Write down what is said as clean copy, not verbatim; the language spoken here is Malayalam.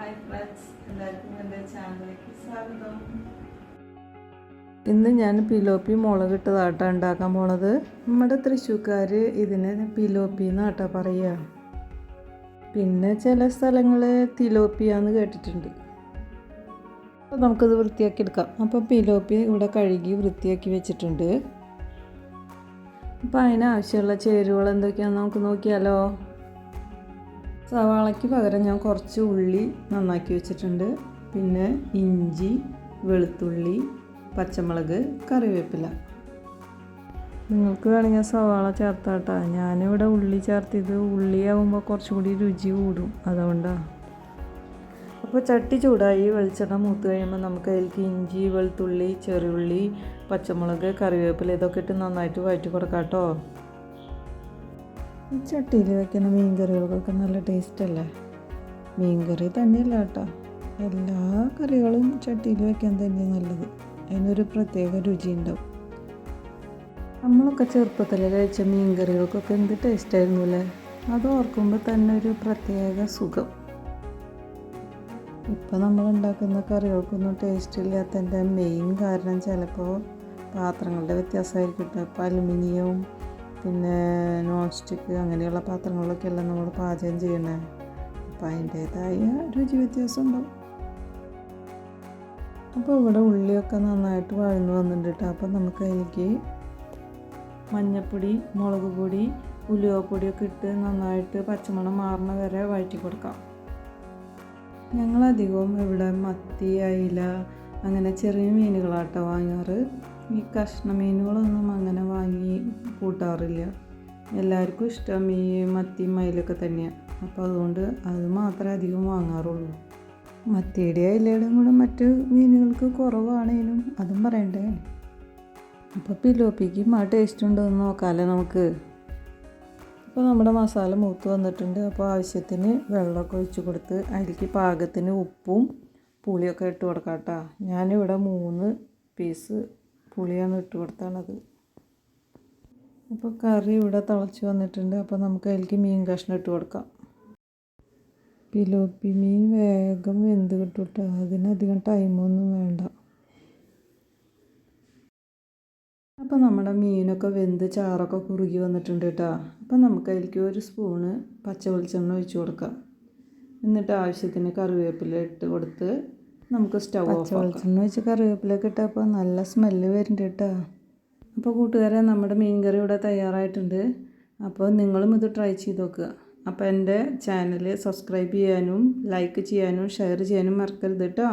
ഹായ് ഫ്രണ്ട്സ്, എല്ലാവർക്കും എൻ്റെ ചാനലിലേക്ക് സ്വാഗതം. ഇന്ന് ഞാൻ പിലോപ്പി മുളകിട്ടതാട്ടാണ് ഉണ്ടാക്കാൻ പോണത്. നമ്മുടെ തൃശ്ശൂർക്കാർ ഇതിന് പിലോപ്പി എന്നാട്ടാ പറയുക. പിന്നെ ചില സ്ഥലങ്ങളിൽ തിലോപ്പിയാന്ന് കേട്ടിട്ടുണ്ട്. അപ്പോൾ നമുക്കിത് വൃത്തിയാക്കി എടുക്കാം. അപ്പോൾ പിലോപ്പി ഇവിടെ കഴുകി വൃത്തിയാക്കി വെച്ചിട്ടുണ്ട്. അപ്പോൾ അതിനാവശ്യമുള്ള ചേരുവകൾ എന്തൊക്കെയാണെന്ന് നമുക്ക് നോക്കിയാലോ. സവാളയ്ക്ക് പകരം ഞാൻ കുറച്ച് ഉള്ളി നന്നാക്കി വെച്ചിട്ടുണ്ട്. പിന്നെ ഇഞ്ചി, വെളുത്തുള്ളി, പച്ചമുളക്, കറിവേപ്പില. നിങ്ങൾക്ക് വേണമെങ്കിൽ സവാള ചേർത്താട്ടാ. ഞാനിവിടെ ഉള്ളി ചേർത്തിത് ഉള്ളിയാവുമ്പോൾ കുറച്ചും കൂടി രുചി കൂടും, അതുകൊണ്ടാണ്. അപ്പോൾ ചട്ടി ചൂടായി വെളിച്ചെണ്ണ മൂത്ത് കഴിയുമ്പോൾ നമുക്ക് അതിലേക്ക് ഇഞ്ചി, വെളുത്തുള്ളി, ചെറിയുള്ളി, പച്ചമുളക്, കറിവേപ്പില ഇതൊക്കെ ഇട്ട് നന്നായിട്ട് വഴറ്റി കൊടുക്കാം കേട്ടോ. ഈ ചട്ടിയിൽ വയ്ക്കുന്ന മീൻ കറികൾക്കൊക്കെ നല്ല ടേസ്റ്റ് അല്ലേ. മീൻ കറി തന്നെയല്ല കേട്ടോ, എല്ലാ കറികളും ചട്ടിയിൽ വയ്ക്കാൻ തന്നെയാണ് നല്ലത്. അതിനൊരു പ്രത്യേക രുചി ഉണ്ടാവും. നമ്മളൊക്കെ ചെറുപ്പത്തിൽ കഴിച്ച മീൻ കറികൾക്കൊക്കെ എന്ത് ടേസ്റ്റായിരുന്നു അല്ലേ. അത് ഓർക്കുമ്പോൾ തന്നെ ഒരു പ്രത്യേക സുഖം. ഇപ്പോൾ നമ്മൾ ഉണ്ടാക്കുന്ന കറികൾക്കൊന്നും ടേസ്റ്റ് ഇല്ലാത്തതിൻ്റെ മെയിൻ കാരണം ചിലപ്പോൾ പാത്രങ്ങളുടെ വ്യത്യാസമായിരിക്കും. ഇപ്പോൾ അലുമിനിയവും പിന്നെ നോൺ സ്റ്റിക്ക് അങ്ങനെയുള്ള പാത്രങ്ങളിലൊക്കെയല്ല നമ്മൾ പാചകം ചെയ്യണേ. അപ്പോൾ അതിൻ്റേതായ രുചി വ്യത്യാസം ഉണ്ടാവും. അപ്പോൾ ഇവിടെ ഉള്ളിയൊക്കെ നന്നായിട്ട് വഴന്നു വന്നിട്ടുണ്ട് കേട്ടോ. അപ്പോൾ നമുക്ക് അതിലേക്ക് മഞ്ഞൾപ്പൊടി, മുളക് പൊടി, ഉലുവപ്പൊടിയൊക്കെ ഇട്ട് നന്നായിട്ട് പച്ചമണം മാറുന്ന വരെ വഴറ്റി കൊടുക്കാം. ഞങ്ങളധികവും ഇവിടെ മത്തി, അയില അങ്ങനെ ചെറിയ മീനുകളാട്ടോ വാങ്ങാറ്. ഈ കഷ്ണ മീനുകളൊന്നും അങ്ങനെ വാങ്ങി കൂട്ടാറില്ല. എല്ലാവർക്കും ഇഷ്ടം ഈ മത്തിയും അയിലൊക്കെ തന്നെയാണ്. അപ്പോൾ അതുകൊണ്ട് അത് മാത്രമേ അധികം വാങ്ങാറുള്ളൂ. മത്തിയുടെ അയിലയുടെയും കൂടെ മറ്റ് മീനുകൾക്ക് കുറവാണേലും അതും പറയണ്ടേ. അപ്പോൾ പിലോപ്പിക്കും ആ ടേസ്റ്റ് ഉണ്ടോ എന്ന് നോക്കാമല്ലോ നമുക്ക്. അപ്പോൾ നമ്മുടെ മസാല മൂത്ത് വന്നിട്ടുണ്ട്. അപ്പോൾ ആവശ്യത്തിന് വെള്ളമൊക്കെ ഒഴിച്ച് കൊടുത്ത് അതിലേക്ക് പാകത്തിന് ഉപ്പും പുളിയൊക്കെ ഇട്ട് കൊടുക്കാം കേട്ടോ. ഞാനിവിടെ 3 പീസ് പുളിയാണ് ഇട്ട് കൊടുത്താണത്. അപ്പോൾ കറി ഇവിടെ തിളച്ച് വന്നിട്ടുണ്ട്. അപ്പോൾ നമുക്ക് അതിലേക്ക് മീൻ കഷ്ണം ഇട്ട് കൊടുക്കാം. പിലോപ്പി മീൻ വേഗം വെന്ത് കിട്ടും കേട്ടോ, അതിനധികം ടൈമൊന്നും വേണ്ട. അപ്പോൾ നമ്മുടെ മീനൊക്കെ വെന്ത് ചാറൊക്കെ കുറുകി വന്നിട്ടുണ്ട് കേട്ടോ. അപ്പോൾ നമുക്ക് അതിലേക്ക് 1 സ്പൂണ് പച്ച വെളിച്ചെണ്ണ ഒഴിച്ച് കൊടുക്കാം. എന്നിട്ട് ആവശ്യത്തിന് കറിവേപ്പില ഇട്ട് കൊടുത്ത് നമുക്ക് സ്റ്റൗ ഓഫ് ആക്കാം. വെളിച്ചെണ്ണ വെച്ച് കറിവേപ്പിലൊക്കെ ഇട്ടപ്പോൾ നല്ല സ്മെല്ല് വരുന്നുണ്ട് കേട്ടോ. അപ്പോൾ കൂട്ടുകാരെ, നമ്മുടെ മീൻ കറി ഇവിടെ തയ്യാറായിട്ടുണ്ട്. അപ്പോൾ നിങ്ങളും ഇത് ട്രൈ ചെയ്ത് നോക്കുക. അപ്പോൾ എൻ്റെ ചാനൽ സബ്സ്ക്രൈബ് ചെയ്യാനും ലൈക്ക് ചെയ്യാനും ഷെയർ ചെയ്യാനും മറക്കരുത് കേട്ടോ.